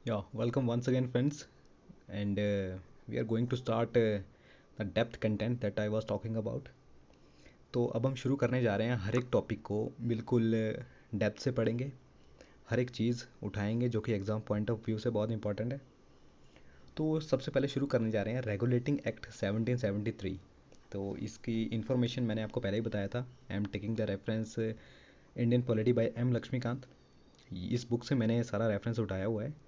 Yeah, welcome once again, friends. And we are going to start the depth content that I was talking about. तो अब हम शुरू करने जा रहे हैं। हर एक टॉपिक को बिल्कुल डेप्थ से पढ़ेंगे। हर एक चीज़ उठाएंगे जो कि एग्ज़ाम पॉइंट ऑफ व्यू से बहुत इंपॉर्टेंट है। तो सबसे पहले शुरू करने जा रहे हैं रेगुलेटिंग एक्ट 1773। तो इसकी इन्फॉर्मेशन मैंने आपको पहले ही बताया था। I am taking the reference Indian polity by M Laxmikanth. इस बुक से मैंने सारा रेफरेंस उठाया हुआ है।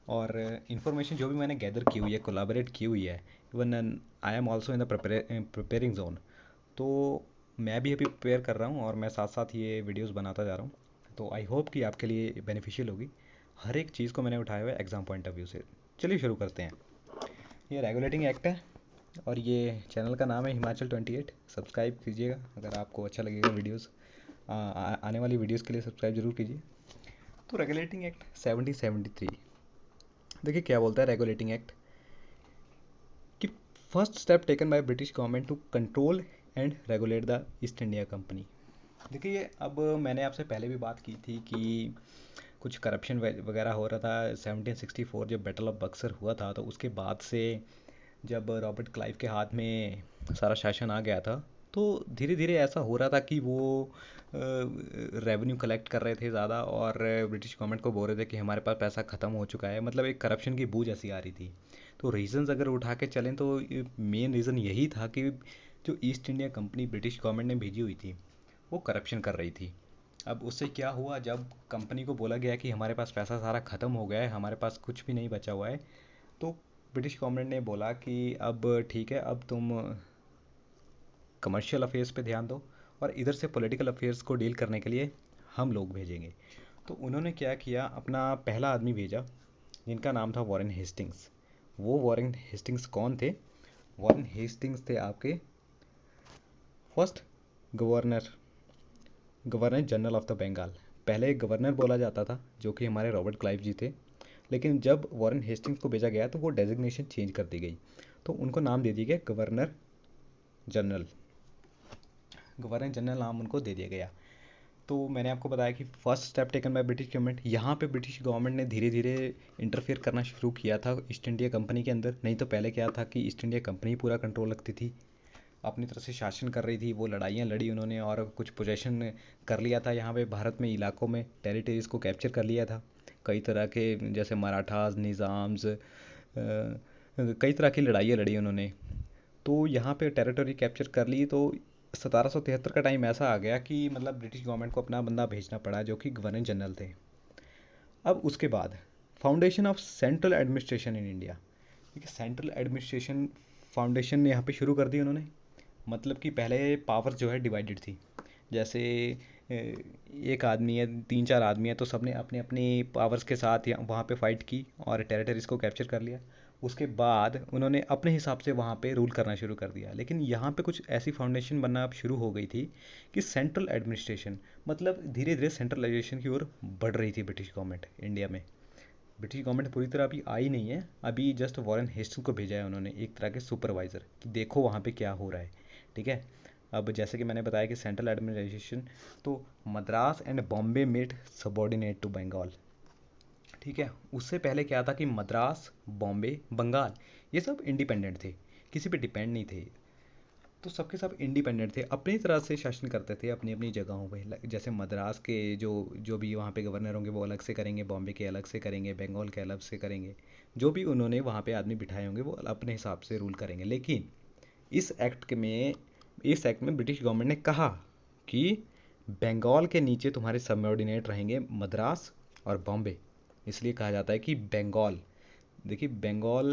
और इन्फॉर्मेशन जो भी मैंने गैदर की हुई है, कोलाबरेट की हुई है, even I am also in the preparing zone. तो मैं भी अभी प्रिपेयर कर रहा हूँ और मैं साथ साथ ये वीडियोस बनाता जा रहा हूँ। तो आई होप कि आपके लिए बेनिफिशियल होगी। हर एक चीज़ को मैंने उठाया हुआ है एग्ज़ाम पॉइंट ऑफ व्यू से। चलिए शुरू करते हैं। ये रेगुलेटिंग एक्ट है और ये चैनल का नाम है हिमाचल 28। सब्सक्राइब कीजिएगा अगर आपको अच्छा लगेगा वीडियोस। आने वाली वीडियोस के लिए सब्सक्राइब जरूर कीजिए। तो रेगुलेटिंग एक्ट 1773, देखिए क्या बोलता है रेगुलेटिंग एक्ट कि first step taken by British government to control and regulate the East India Company. देखिए अब मैंने आपसे पहले भी बात की थी कि कुछ करप्शन वगैरह हो रहा था। 1764 जब बैटल ऑफ बक्सर हुआ था तो उसके बाद से जब रॉबर्ट क्लाइव के हाथ में सारा शासन आ गया था, तो धीरे धीरे ऐसा हो रहा था कि वो रेवेन्यू कलेक्ट कर रहे थे ज़्यादा और ब्रिटिश गवर्नमेंट को बोल रहे थे कि हमारे पास पैसा ख़त्म हो चुका है। मतलब एक करप्शन की बूझ ऐसी आ रही थी। तो रीजंस अगर उठा के चलें तो मेन रीज़न यही था कि जो east India company British government ने भेजी हुई थी वो करप्शन कर रही थी। अब उससे क्या हुआ, जब कंपनी को बोला गया कि हमारे पास पैसा सारा ख़त्म हो गया है, हमारे पास कुछ भी नहीं बचा हुआ है, तो ब्रिटिश गवर्नमेंट ने बोला कि अब ठीक है, अब तुम कमर्शियल अफेयर्स पे ध्यान दो और इधर से पॉलिटिकल अफेयर्स को डील करने के लिए हम लोग भेजेंगे। तो उन्होंने क्या किया, अपना पहला आदमी भेजा जिनका नाम था वॉरेन हेस्टिंग्स। वो वॉरेन हेस्टिंग्स कौन थे? वॉरेन हेस्टिंग्स थे आपके first governor, governor general of the Bengal. पहले गवर्नर बोला जाता था जो कि हमारे रॉबर्ट क्लाइव जी थे, लेकिन जब वॉरेन हेस्टिंग्स को भेजा गया तो वो डेजिग्नेशन चेंज कर दी गई। तो उनको नाम दे दिया गया गवर्नर जनरल। गवर्नर जनरल नाम उनको दे दिया गया। तो मैंने आपको बताया कि first step taken by British government, यहाँ पे ब्रिटिश गवर्नमेंट ने धीरे धीरे इंटरफेयर करना शुरू किया था ईस्ट इंडिया कंपनी के अंदर। नहीं तो पहले क्या था कि ईस्ट इंडिया कंपनी पूरा कंट्रोल रखती थी, अपनी तरफ से शासन कर रही थी। वो लड़ाइयाँ लड़ी उन्होंने और कुछ पोजेशन कर लिया था यहाँ पे भारत में, इलाकों में टेरिटरीज को कैप्चर कर लिया था। कई तरह के जैसे मराठास, निज़ाम्स, कई तरह की लड़ाइयाँ लड़ी उन्होंने। तो यहाँ पे टेरिटरी कैप्चर कर ली। तो 1773 का टाइम ऐसा आ गया कि मतलब ब्रिटिश गवर्नमेंट को अपना बंदा भेजना पड़ा जो कि गवर्नर जनरल थे। अब उसके बाद foundation of central administration in India. देखिए सेंट्रल एडमिनिस्ट्रेशन फाउंडेशन यहाँ पे शुरू कर दी उन्होंने। मतलब कि पहले पावर जो है डिवाइडेड थी। जैसे एक आदमी है, तीन चार आदमी है, तो सबने अपने अपनी पावर्स के साथ वहाँ पे फाइट की और टेरिटरीज को कैप्चर कर लिया। उसके बाद उन्होंने अपने हिसाब से वहाँ पे रूल करना शुरू कर दिया। लेकिन यहाँ पे कुछ ऐसी फाउंडेशन बनना अब शुरू हो गई थी कि सेंट्रल एडमिनिस्ट्रेशन, मतलब धीरे धीरे सेंट्रलाइजेशन की ओर बढ़ रही थी ब्रिटिश गवर्नमेंट इंडिया में। ब्रिटिश गवर्नमेंट पूरी तरह अभी आई नहीं है, अभी जस्ट वॉरेन हेस्टिंग्स को भेजा है उन्होंने एक तरह के सुपरवाइज़र कि देखो वहाँ पे क्या हो रहा है। ठीक है। अब जैसे कि मैंने बताया कि सेंट्रल एडमिनिस्ट्रेशन, तो Madras and Bombay made subordinate to Bengal. ठीक है। उससे पहले क्या था कि मद्रास, बॉम्बे, बंगाल, ये सब इंडिपेंडेंट थे, किसी पे डिपेंड नहीं थे। तो सबके सब इंडिपेंडेंट थे, अपनी तरह से शासन करते थे अपनी अपनी जगहों पे। जैसे मद्रास के जो जो भी वहाँ पे गवर्नर होंगे वो अलग से करेंगे, बॉम्बे के अलग से करेंगे, बंगाल के अलग से करेंगे। जो भी उन्होंने वहाँ पे आदमी बिठाए होंगे वो अपने हिसाब से रूल करेंगे। लेकिन इस एक्ट में इस एक्ट में ब्रिटिश गवर्नमेंट ने कहा कि बंगाल के नीचे तुम्हारे सबऑर्डिनेट रहेंगे मद्रास और बॉम्बे। इसलिए कहा जाता है कि बंगाल। देखिए बंगाल,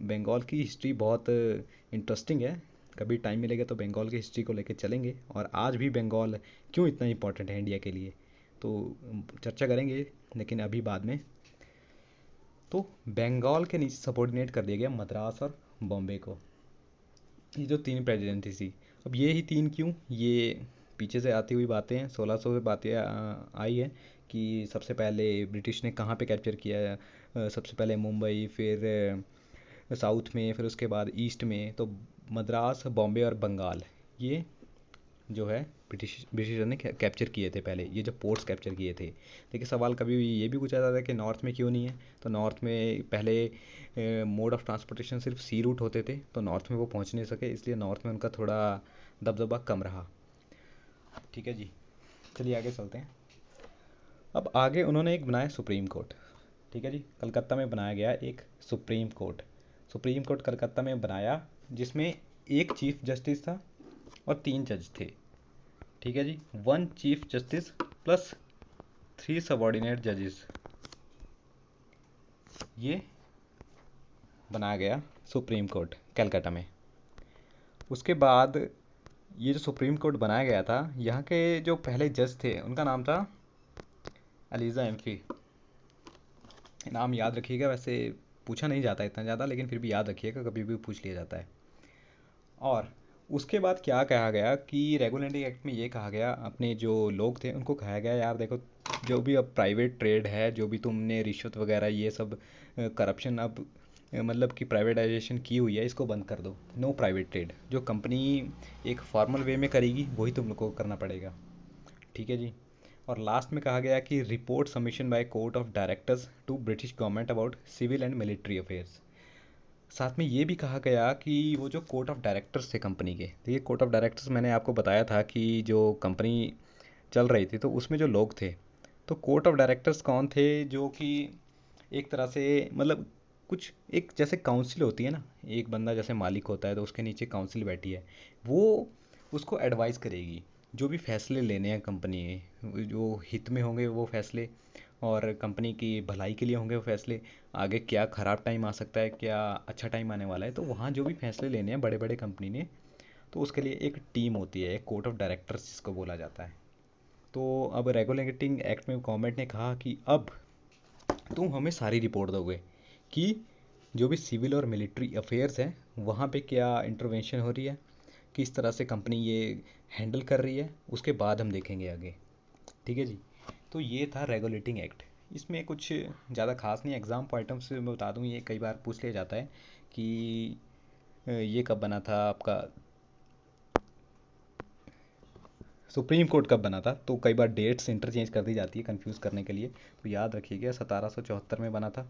बंगाल की हिस्ट्री बहुत इंटरेस्टिंग है। कभी टाइम मिलेगा तो बंगाल की हिस्ट्री को लेकर चलेंगे और आज भी बंगाल क्यों इतना इंपॉर्टेंट है इंडिया के लिए, तो चर्चा करेंगे, लेकिन अभी बाद में। तो बंगाल के नीचे सबऑर्डिनेट कर दिया गया मद्रास और बॉम्बे को। ये जो तीन प्रेसिडेंसी थी, अब ये ही तीन क्यों, ये पीछे से आती हुई बातें हैं, 1600 से बातें आई है कि सबसे पहले ब्रिटिश ने कहाँ पे कैप्चर किया है। सबसे पहले मुंबई, फिर साउथ में, फिर उसके बाद ईस्ट में। तो मद्रास, बॉम्बे और बंगाल, ये जो है ब्रिटिशर ने कैप्चर किए थे पहले, ये जो पोर्ट्स कैप्चर किए थे। देखिए सवाल कभी भी ये भी पूछा जाता है कि नॉर्थ में क्यों नहीं है, तो नॉर्थ में पहले मोड ऑफ ट्रांसपोर्टेशन सिर्फ सी रूट होते थे, तो नॉर्थ में वो पहुंच नहीं सके, इसलिए नॉर्थ में उनका थोड़ा दबदबा कम रहा। ठीक है जी, चलिए आगे चलते हैं। अब आगे उन्होंने एक बनाया सुप्रीम कोर्ट। ठीक है जी, कलकत्ता में बनाया गया एक supreme court. Supreme court Calcutta में बनाया, जिसमें एक चीफ जस्टिस था और 3 जज थे। ठीक है जी, 1 चीफ जस्टिस प्लस 3 सबॉर्डिनेट जजेस, ये बनाया गया सुप्रीम कोर्ट कलकत्ता में। उसके बाद ये जो सुप्रीम कोर्ट बनाया गया था, यहाँ के जो पहले जज थे उनका नाम था एलिजा एम्फी। नाम याद रखिएगा, वैसे पूछा नहीं जाता इतना ज़्यादा, लेकिन फिर भी याद रखिएगा, कभी भी पूछ लिया जाता है। और उसके बाद क्या कहा गया कि रेगुलेटरी एक्ट में ये कहा गया, अपने जो लोग थे उनको कहा गया, यार देखो जो भी अब प्राइवेट ट्रेड है, जो भी तुमने रिश्वत वगैरह ये सब करप्शन अब मतलब कि प्राइवेटाइजेशन की हुई है, इसको बंद कर दो। नो प्राइवेट ट्रेड, जो कंपनी एक फॉर्मल वे में करेगी वही तुम लोग को करना पड़ेगा। ठीक है जी। और लास्ट में कहा गया कि report submission by court of directors to British government about civil and military affairs. साथ में ये भी कहा गया कि वो जो कोर्ट ऑफ डायरेक्टर्स थे कंपनी के, देखिए कोर्ट ऑफ डायरेक्टर्स मैंने आपको बताया था कि जो कंपनी चल रही थी तो उसमें जो लोग थे, तो कोर्ट ऑफ डायरेक्टर्स कौन थे, जो कि एक तरह से मतलब कुछ एक जैसे काउंसिल होती है ना, एक बंदा जैसे मालिक होता है तो उसके नीचे काउंसिल बैठी है, वो उसको एडवाइस करेगी जो भी फैसले लेने हैं कंपनी में, जो हित में होंगे वो फैसले, और कंपनी की भलाई के लिए होंगे वो फैसले, आगे क्या ख़राब टाइम आ सकता है, क्या अच्छा टाइम आने वाला है, तो वहाँ जो भी फैसले लेने हैं बड़े बड़े कंपनी ने, तो उसके लिए एक टीम होती है, एक कोर्ट ऑफ डायरेक्टर्स जिसको बोला जाता है। तो अब रेगुलेटिंग एक्ट में गवर्नमेंट ने कहा कि अब तुम हमें सारी रिपोर्ट दोगे कि जो भी सिविल और मिलिट्री अफेयर्स हैं वहाँ पे क्या इंटरवेंशन हो रही है, किस तरह से कंपनी ये हैंडल कर रही है, उसके बाद हम देखेंगे आगे। ठीक है जी। तो ये था रेगुलेटिंग एक्ट। इसमें कुछ ज़्यादा खास नहीं, एग्ज़ाम पॉइंट से मैं बता दूँ, ये कई बार पूछ लिया जाता है कि ये कब बना था आपका, सुप्रीम कोर्ट कब बना था, तो कई बार डेट्स इंटरचेंज कर दी जाती है कंफ्यूज करने के लिए, तो याद रखिएगा 1774 में बना था।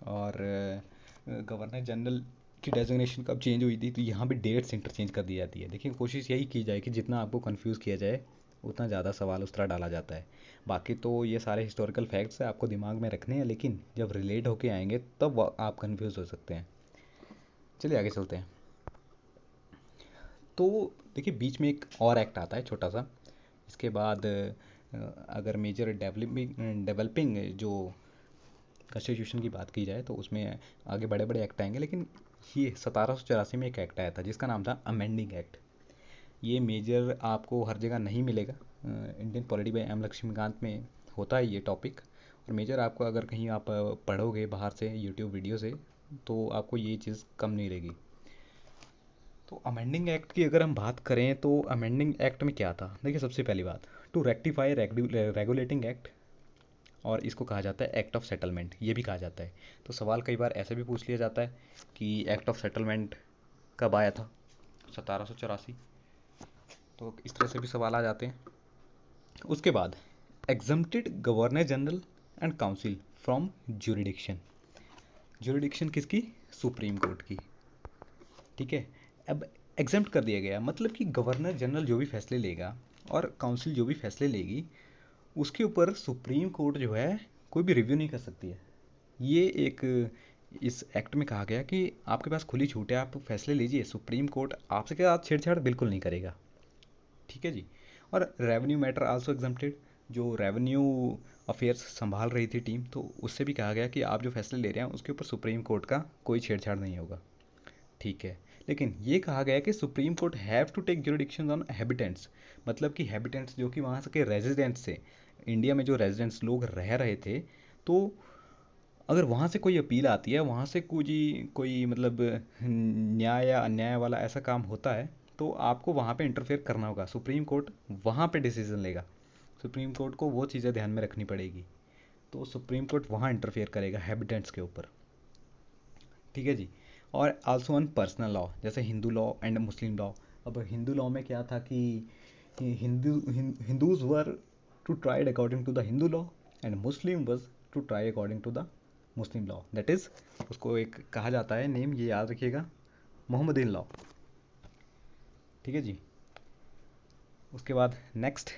और गवर्नर जनरल की डेजिग्नेशन कब चेंज हुई थी, तो यहाँ भी डेट्स इंटरचेंज कर दी जाती है। देखिए कोशिश यही की जाए कि जितना आपको कंफ्यूज किया जाए उतना ज़्यादा सवाल उस तरह डाला जाता है। बाकी तो ये सारे हिस्टोरिकल फैक्ट्स है, आपको दिमाग में रखने हैं, लेकिन जब रिलेट होके आएंगे तब आप कंफ्यूज हो सकते हैं। चलिए आगे चलते हैं। तो देखिए बीच में एक और एक्ट आता है छोटा सा, इसके बाद अगर मेजर डेवलपिंग जो कॉन्स्टिट्यूशन की बात की जाए तो उसमें आगे बड़े बड़े एक्ट आएंगे, लेकिन ये 1784 में एक एक्ट आया था जिसका नाम था अमेंडिंग एक्ट। ये मेजर आपको हर जगह नहीं मिलेगा, Indian polity by M Laxmikanth में होता है ये टॉपिक, और मेजर आपको अगर कहीं आप पढ़ोगे बाहर से यूट्यूब वीडियो से तो आपको ये चीज़ कम नहीं रहेगी। तो अमेंडिंग एक्ट की अगर हम बात करें तो अमेंडिंग एक्ट में क्या था, देखिए सबसे पहली बात, टू रेक्टिफाई रेगुलेटिंग एक्ट, और इसको कहा जाता है एक्ट ऑफ सेटलमेंट, ये भी कहा जाता है। तो सवाल कई बार ऐसे भी पूछ लिया जाता है कि एक्ट ऑफ सेटलमेंट कब आया था, 1784, तो इस तरह से भी सवाल आ जाते हैं। उसके बाद exempted governor general and council from jurisdiction. Jurisdiction किसकी, सुप्रीम कोर्ट की। ठीक है, अब एग्जम्प्ट कर दिया गया, मतलब कि गवर्नर जनरल जो भी फैसले लेगा और काउंसिल जो भी फैसले लेगी उसके ऊपर सुप्रीम कोर्ट जो है कोई भी रिव्यू नहीं कर सकती है। ये एक इस एक्ट में कहा गया कि आपके पास खुली छूट है, आप फैसले लीजिए, सुप्रीम कोर्ट आपसे क्या छेड़छाड़ बिल्कुल नहीं करेगा। ठीक है जी। और रेवेन्यू मैटर आल्सो एग्जम्प्टेड, जो रेवेन्यू अफेयर्स संभाल रही थी टीम, तो उससे भी कहा गया कि आप जो फैसले ले रहे हैं उसके ऊपर सुप्रीम कोर्ट का कोई छेड़छाड़ नहीं होगा। ठीक है, लेकिन ये कहा गया कि supreme court have to take jurisdiction on habitants, मतलब कि हैबिटेंट्स जो कि वहाँ के रेजिडेंट्स थे, इंडिया में जो रेजिडेंट्स लोग रह रहे थे, तो अगर वहाँ से कोई अपील आती है, वहाँ से कोई मतलब न्याय या अन्याय वाला ऐसा काम होता है, तो आपको वहाँ पे इंटरफेयर करना होगा, सुप्रीम कोर्ट वहाँ पे डिसीजन लेगा, सुप्रीम कोर्ट को वो चीज़ें ध्यान में रखनी पड़ेगी, तो सुप्रीम कोर्ट वहाँ इंटरफेयर करेगा हैबिटेंट्स के ऊपर। ठीक है जी। और आल्सो ऑन पर्सनल लॉ, जैसे Hindu law and Muslim law. अब हिंदू लॉ में क्या था कि Hindus were to try it according to the Hindu law and Muslim was to try according to the Muslim law. That is, उसको एक कहा जाता है नेम, ये याद रखिएगा, मोहम्मदीन लॉ। ठीक है जी। उसके बाद next,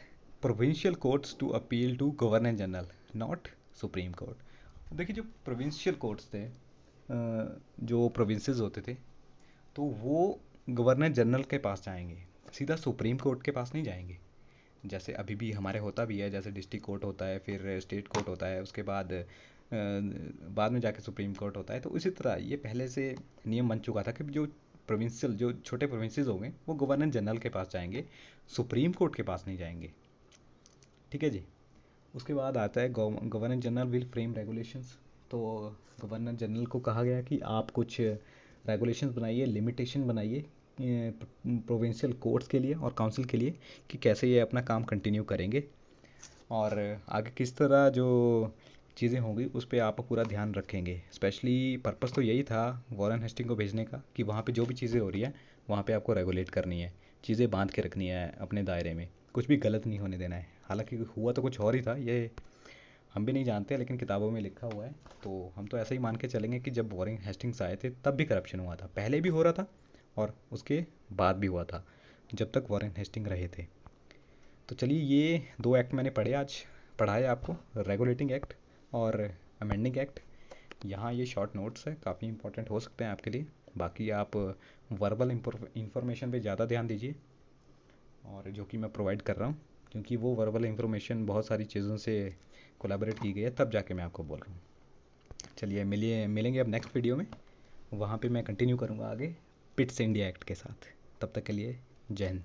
provincial courts to appeal to governor general, not supreme court. देखिए जो प्रोविंशियल कोर्ट्स थे, जो प्रोविंसेस होते थे, तो वो गवर्नर जनरल के पास जाएंगे, सीधा सुप्रीम कोर्ट के पास नहीं जाएंगे। जैसे अभी भी हमारे होता भी है, जैसे डिस्ट्रिक्ट कोर्ट होता है, फिर स्टेट कोर्ट होता है, उसके बाद में जाके सुप्रीम कोर्ट होता है। तो उसी तरह ये पहले से नियम बन चुका था कि जो प्रोविंशियल, जो छोटे प्रोविंसेस होंगे वो गवर्नर जनरल के पास जाएंगे, सुप्रीम कोर्ट के पास नहीं जाएंगे। ठीक है जी। उसके बाद आता है governor general will frame regulations. तो गवर्नर जनरल को कहा गया कि आप कुछ रेगुलेशंस बनाइए, लिमिटेशन बनाइए प्रोविंशियल कोर्ट्स के लिए और काउंसिल के लिए कि कैसे ये अपना काम कंटिन्यू करेंगे और आगे किस तरह जो चीज़ें होंगी उस पर आप पूरा ध्यान रखेंगे। स्पेशली पर्पस तो यही था वॉरेन हेस्टिंग को भेजने का कि वहाँ पे जो भी चीज़ें हो रही हैं वहाँ पे आपको रेगुलेट करनी है, चीज़ें बांध के रखनी है अपने दायरे में, कुछ भी गलत नहीं होने देना है। हालांकि हुआ तो कुछ और ही था, ये हम भी नहीं जानते, लेकिन किताबों में लिखा हुआ है, तो हम तो ऐसा ही मान के चलेंगे कि जब वॉरेन हेस्टिंग्स आए थे तब भी करप्शन हुआ था, पहले भी हो रहा था और उसके बाद भी हुआ था जब तक वॉरेन हेस्टिंग रहे थे। तो चलिए, ये 2 एक्ट मैंने पढ़ाए आपको, रेगुलेटिंग एक्ट और अमेंडिंग एक्ट। यहाँ ये शॉर्ट नोट्स है, काफ़ी इंपॉर्टेंट हो सकते हैं आपके लिए। बाकी आप वर्बल इंफॉर्मेशन पे ज़्यादा ध्यान दीजिए, और जो कि मैं प्रोवाइड कर रहा हूँ, क्योंकि वो वर्बल इंफॉर्मेशन बहुत सारी चीज़ों से कोलैबोरेट की गई है, तब जाके मैं आपको बोल रहा हूँ। चलिए मिलेंगे अब नेक्स्ट वीडियो में, वहाँ पे मैं कंटिन्यू करूँगा आगे पिट्स इंडिया एक्ट के साथ। तब तक के लिए जय हिंद।